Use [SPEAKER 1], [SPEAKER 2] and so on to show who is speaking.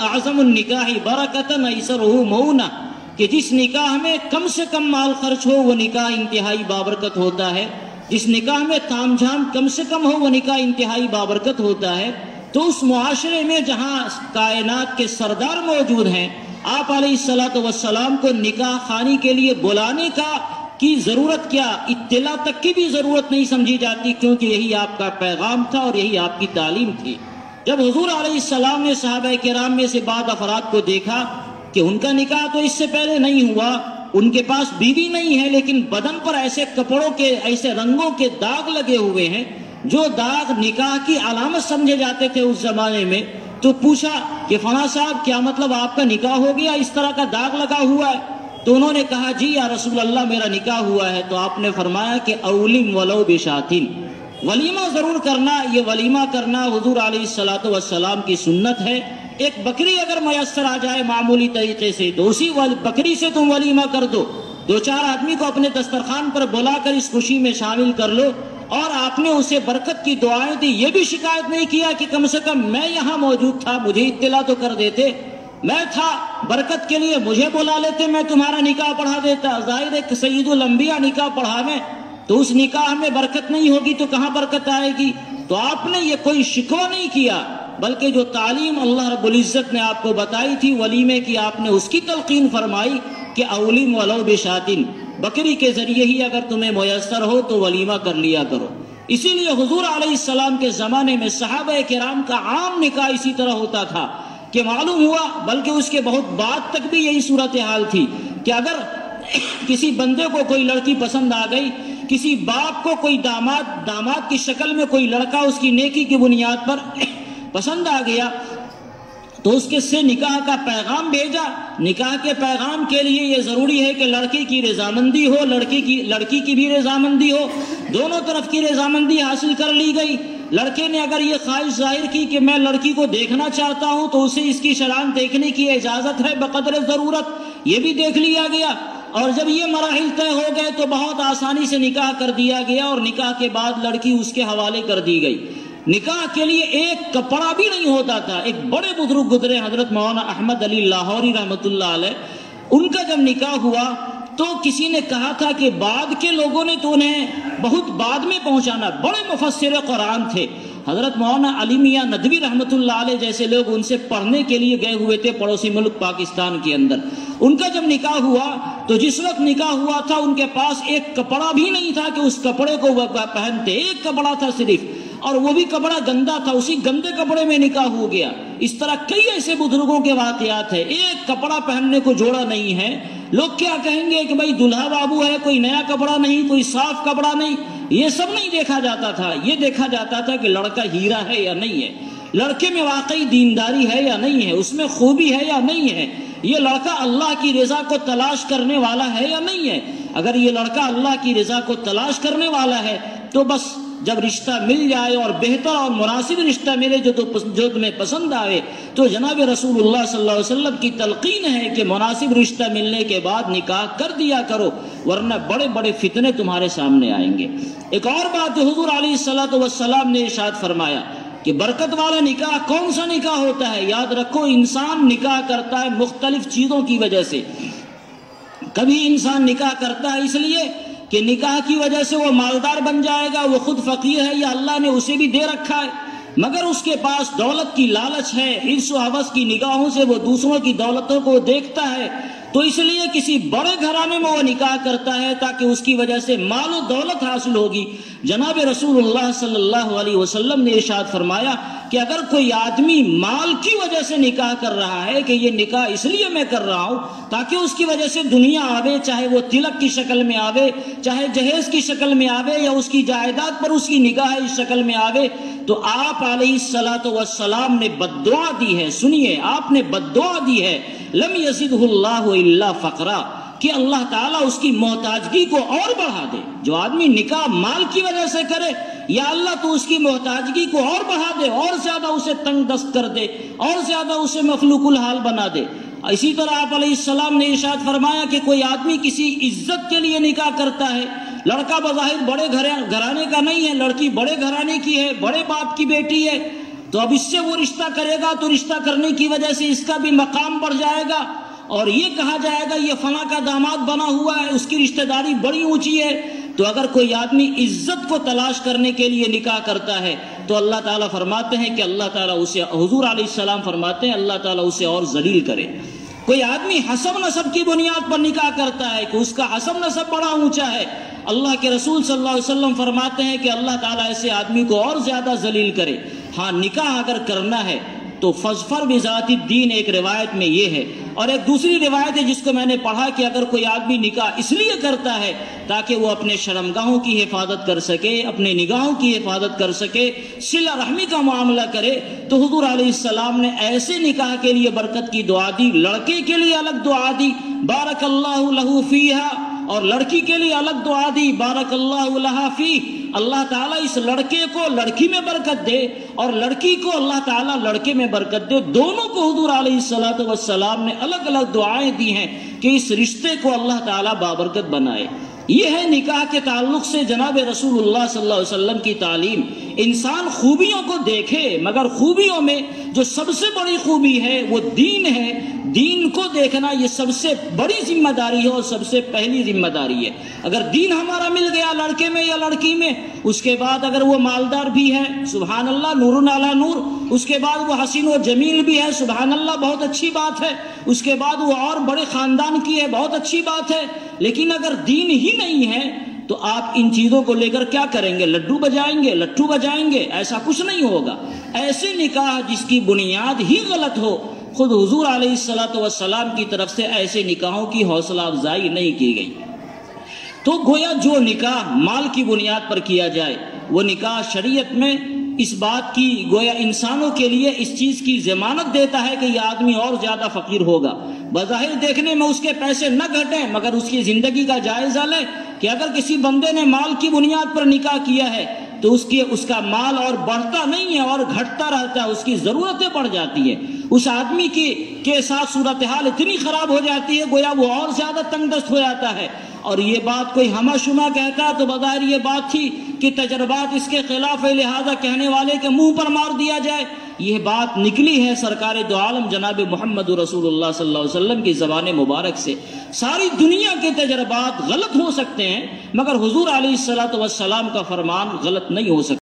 [SPEAKER 1] اعظم النکاح برکتن ایسرہ مونا، کہ جس نکاح میں کم سے کم مال خرچ ہو وہ نکاح انتہائی بابرکت ہوتا ہے، جس نکاح میں تام جھام کم سے کم ہو وہ نکاح انتہائی بابرکت ہوتا ہے۔ تو اس معاشرے میں جہاں کائنات کے سردار موجود ہیں، آپ علیہ السلام کو نکاح خوانی کے لیے بلانے کی ضرورت کیا، اطلاع تک کی بھی ضرورت نہیں سمجھی جاتی، کیونکہ یہی آپ کا پیغام تھا اور یہی آپ کی تعلیم تھی۔ جب حضور علیہ السلام نے صحابہ کرام میں سے بعض افراد کو دیکھا کہ ان کا نکاح تو اس سے پہلے نہیں ہوا، ان کے پاس بیوی نہیں ہے، لیکن بدن پر ایسے کپڑوں کے ایسے رنگوں کے داغ لگے ہوئے ہیں جو داغ نکاح کی علامت سمجھے جاتے تھے اس زمانے میں، تو پوچھا کہ فلاں صاحب کیا مطلب آپ کا نکاح ہو گیا، اس طرح کا داغ لگا ہوا ہے؟ تو انہوں نے کہا جی یا رسول اللہ میرا نکاح ہوا ہے۔ تو آپ نے فرمایا کہ اولم ولو بشاتن، ولیمہ ضرور کرنا، یہ ولیمہ کرنا حضور علیہ السلام کی سنت ہے۔ ایک بکری اگر میسر آ جائے معمولی طریقے سے تو اسی بکری سے تم ولیمہ کر دو، دو چار آدمی کو اپنے دسترخوان پر بلا کر اس خوشی میں شامل کر لو، اور آپ نے اسے برکت کی دعائیں دی، یہ بھی شکایت نہیں کیا کہ کم سے کم میں یہاں موجود تھا، مجھے اطلاع تو کر دیتے، میں تھا برکت کے لیے مجھے بلا لیتے، میں تمہارا نکاح پڑھا دیتا۔ ظاہر ہے کہ سید الانبیاء نکاح پڑھاویں تو اس نکاح میں برکت نہیں ہوگی تو کہاں برکت آئے گی؟ تو آپ نے یہ کوئی شکوہ نہیں کیا، بلکہ جو تعلیم اللہ رب العزت نے آپ کو بتائی تھی ولیمے کی، آپ نے اس کی تلقین فرمائی کہ اولم ولو بشاتن، بکری کے ذریعے ہی اگر تمہیں میسر ہو تو ولیمہ کر لیا کرو۔ اسی لیے حضور علیہ السلام کے زمانے میں صحابہ کرام کا عام نکاح اسی طرح ہوتا تھا کہ معلوم ہوا، بلکہ اس کے بہت بعد تک بھی یہی صورتحال تھی کہ اگر کسی بندے کو کوئی لڑکی پسند آ گئی، کسی باپ کو کوئی داماد کی شکل میں کوئی لڑکا اس کی نیکی کی بنیاد پر پسند آ گیا، تو اس کے سے نکاح کا پیغام بھیجا۔ نکاح کے پیغام کے لیے یہ ضروری ہے کہ لڑکی کی رضامندی ہو، لڑکی کی بھی رضامندی ہو، دونوں طرف کی رضامندی حاصل کر لی گئی۔ لڑکے نے اگر یہ خواہش ظاہر کی کہ میں لڑکی کو دیکھنا چاہتا ہوں تو اسے اس کی شران دیکھنے کی اجازت ہے بقدر ضرورت، یہ بھی دیکھ لیا گیا، اور جب یہ مراحل طے ہو گئے تو بہت آسانی سے نکاح کر دیا گیا، اور نکاح کے بعد لڑکی اس کے حوالے کر دی گئی۔ نکاح کے لیے ایک کپڑا بھی نہیں ہوتا تھا۔ ایک بڑے بزرگ گزرے حضرت مولانا احمد علی لاہوری رحمۃ اللہ علیہ، ان کا جب نکاح ہوا تو کسی نے کہا تھا کہ بعد کے لوگوں نے تو انہیں بہت بعد میں پہنچانا، بڑے مفسر قرآن تھے، حضرت مولانا علی میاں ندوی رحمۃ اللہ علیہ جیسے لوگ ان سے پڑھنے کے لیے گئے ہوئے تھے پڑوسی ملک پاکستان کے اندر۔ ان کا جب نکاح ہوا تو جس وقت نکاح ہوا تھا ان کے پاس ایک کپڑا بھی نہیں تھا کہ اس کپڑے کو وہ پہنتے، ایک کپڑا تھا صرف، اور وہ بھی کپڑا گندا تھا، اسی گندے کپڑے میں نکاح ہو گیا۔ اس طرح کئی ایسے بزرگوں کے واقعات ہیں، ایک کپڑا پہننے کو جوڑا نہیں ہے۔ لوگ کیا کہیں گے کہ بھائی دلہا بابو ہے، کوئی نیا کپڑا نہیں، کوئی صاف کپڑا نہیں، یہ سب نہیں دیکھا جاتا تھا۔ یہ دیکھا جاتا تھا کہ لڑکا ہیرا ہے یا نہیں ہے، لڑکے میں واقعی دینداری ہے یا نہیں ہے، اس میں خوبی ہے یا نہیں ہے، یہ لڑکا اللہ کی رضا کو تلاش کرنے والا ہے یا نہیں ہے۔ اگر یہ لڑکا اللہ کی رضا کو تلاش کرنے والا ہے تو بس جب رشتہ مل جائے اور بہتر اور مناسب رشتہ ملے جو تمہیں پسند آئے تو جناب رسول اللہ صلی اللہ علیہ وسلم کی تلقین ہے کہ مناسب رشتہ ملنے کے بعد نکاح کر دیا کرو، ورنہ بڑے بڑے فتنے تمہارے سامنے آئیں گے۔ ایک اور بات جو حضور علیہ السلام نے ارشاد فرمایا کہ برکت والا نکاح کون سا نکاح ہوتا ہے؟ یاد رکھو، انسان نکاح کرتا ہے مختلف چیزوں کی وجہ سے۔ کبھی انسان نکاح کرتا ہے اس لیے کہ نکاح کی وجہ سے وہ مالدار بن جائے گا، وہ خود فقیر ہے یا اللہ نے اسے بھی دے رکھا ہے، مگر اس کے پاس دولت کی لالچ ہے، حرص و ہوس کی نگاہوں سے وہ دوسروں کی دولتوں کو دیکھتا ہے، تو اس لیے کسی بڑے گھرانے میں وہ نکاح کرتا ہے تاکہ اس کی وجہ سے مال و دولت حاصل ہوگی۔ جناب رسول اللہ صلی اللہ علیہ وسلم نے ارشاد فرمایا کہ اگر کوئی آدمی مال کی وجہ سے نکاح کر رہا ہے کہ یہ نکاح اس لیے میں کر رہا ہوں تاکہ اس کی وجہ سے دنیا آوے، چاہے وہ تلک کی شکل میں آوے، چاہے جہیز کی شکل میں آوے، یا اس کی جائیداد پر اس کی نگاہ اس شکل میں آوے، تو آپ علیہ السلام نے بددعا دی ہے۔ سنیے، آپ نے بددعا دی ہے، لم یزدہ اللہ الا فقرا، کہ اللہ تعالیٰ اس کی محتاجگی کو اور بڑھا دے۔ جو آدمی نکاح مال کی وجہ سے کرے، یا اللہ تو اس کی محتاجگی کو اور بڑھا دے، اور زیادہ اسے تنگ دست کر دے، اور زیادہ اسے مخلوق الحال بنا دے۔ اسی طرح آپ علیہ السلام نے ارشاد فرمایا کہ کوئی آدمی کسی عزت کے لیے نکاح کرتا ہے، لڑکا بظاہر بڑے گھرانے کا نہیں ہے، لڑکی بڑے گھرانے کی ہے، بڑے باپ کی بیٹی ہے، تو اب اس سے وہ رشتہ کرے گا تو رشتہ کرنے کی وجہ سے اس کا بھی مقام بڑھ جائے گا، اور یہ کہا جائے گا یہ فلاں کا داماد بنا ہوا ہے، اس کی رشتہ داری بڑی اونچی ہے۔ تو اگر کوئی آدمی عزت کو تلاش کرنے کے لیے نکاح کرتا ہے تو اللہ تعالیٰ فرماتے ہیں کہ اللہ تعالیٰ اسے، حضور علیہ السلام فرماتے ہیں اللہ تعالیٰ اسے اور ذلیل کرے۔ کوئی آدمی حسب نسب کی بنیاد پر نکاح کرتا ہے کہ اس کا حسب نسب بڑا اونچا ہے، اللہ کے رسول صلی اللہ علیہ وسلم فرماتے ہیں کہ اللہ تعالیٰ ایسے آدمی کو اور زیادہ ذلیل کرے۔ ہاں، نکاح اگر کرنا ہے تو فظفر بذات الدین ایک روایت میں یہ ہے، اور ایک دوسری روایت ہے جس کو میں نے پڑھا کہ اگر کوئی آدمی نکاح اس لیے کرتا ہے تاکہ وہ اپنے شرمگاہوں کی حفاظت کر سکے، اپنے نگاہوں کی حفاظت کر سکے، صلہ رحمی کا معاملہ کرے، تو حضور علیہ السلام نے ایسے نکاح کے لیے برکت کی دعا دی، لڑکے کے لیے الگ دعا دی بارک اللہ لہ فیہا، اور لڑکی کے لیے الگ دعا دی بارک اللہ لہا فی۔ اللہ تعالیٰ اس لڑکے کو لڑکی میں برکت دے اور لڑکی کو اللہ تعالیٰ لڑکے میں برکت دے، دونوں کو حضور علیہ السلام نے الگ الگ دعائیں دی ہیں کہ اس رشتے کو اللہ تعالیٰ بابرکت بنائے۔ یہ ہے نکاح کے تعلق سے جناب رسول اللہ صلی اللہ علیہ وسلم کی تعلیم۔ انسان خوبیوں کو دیکھے، مگر خوبیوں میں جو سب سے بڑی خوبی ہے وہ دین ہے۔ دین کو دیکھنا یہ سب سے بڑی ذمہ داری ہے اور سب سے پہلی ذمہ داری ہے۔ اگر دین ہمارا مل گیا لڑکے میں یا لڑکی میں، اس کے بعد اگر وہ مالدار بھی ہے سبحان اللہ نور علی نور، اس کے بعد وہ حسین و جمیل بھی ہے سبحان اللہ بہت اچھی بات ہے، اس کے بعد وہ اور بڑے خاندان کی ہے بہت اچھی بات ہے، لیکن اگر دین ہی نہیں ہے تو آپ ان چیزوں کو لے کر کیا کریں گے؟ لڈو بجائیں گے، لٹھو بجائیں گے؟ ایسا کچھ نہیں ہوگا۔ ایسے نکاح جس کی بنیاد ہی غلط ہو، خود حضور علیہ السلام کی طرف سے ایسے نکاحوں کی حوصلہ افزائی نہیں کی گئی۔ تو گویا جو نکاح مال کی بنیاد پر کیا جائے وہ نکاح شریعت میں اس بات کی گویا انسانوں کے لیے اس چیز کی ضمانت دیتا ہے کہ یہ آدمی اور زیادہ فقیر ہوگا۔ بظاہر دیکھنے میں اس کے پیسے نہ گھٹیں، مگر اس کی زندگی کا جائزہ لیں کہ اگر کسی بندے نے مال کی بنیاد پر نکاح کیا ہے تو اس کا مال اور بڑھتا نہیں ہے اور گھٹتا رہتا ہے، اس کی ضرورتیں بڑھ جاتی ہیں، اس آدمی کے ساتھ صورتحال اتنی خراب ہو جاتی ہے گویا وہ اور زیادہ تنگ دست ہو جاتا ہے۔ اور یہ بات کوئی ہمہ شمہ کہتا تو بظاہر یہ بات تھی کہ تجربات اس کے خلاف ہے، لہذا کہنے والے کے منہ پر مار دیا جائے۔ یہ بات نکلی ہے سرکار دو عالم جناب محمد رسول اللہ صلی اللہ علیہ وسلم کی زبان مبارک سے۔ ساری دنیا کے تجربات غلط ہو سکتے ہیں مگر حضور علیہ السلام کا فرمان غلط نہیں ہو سکتا۔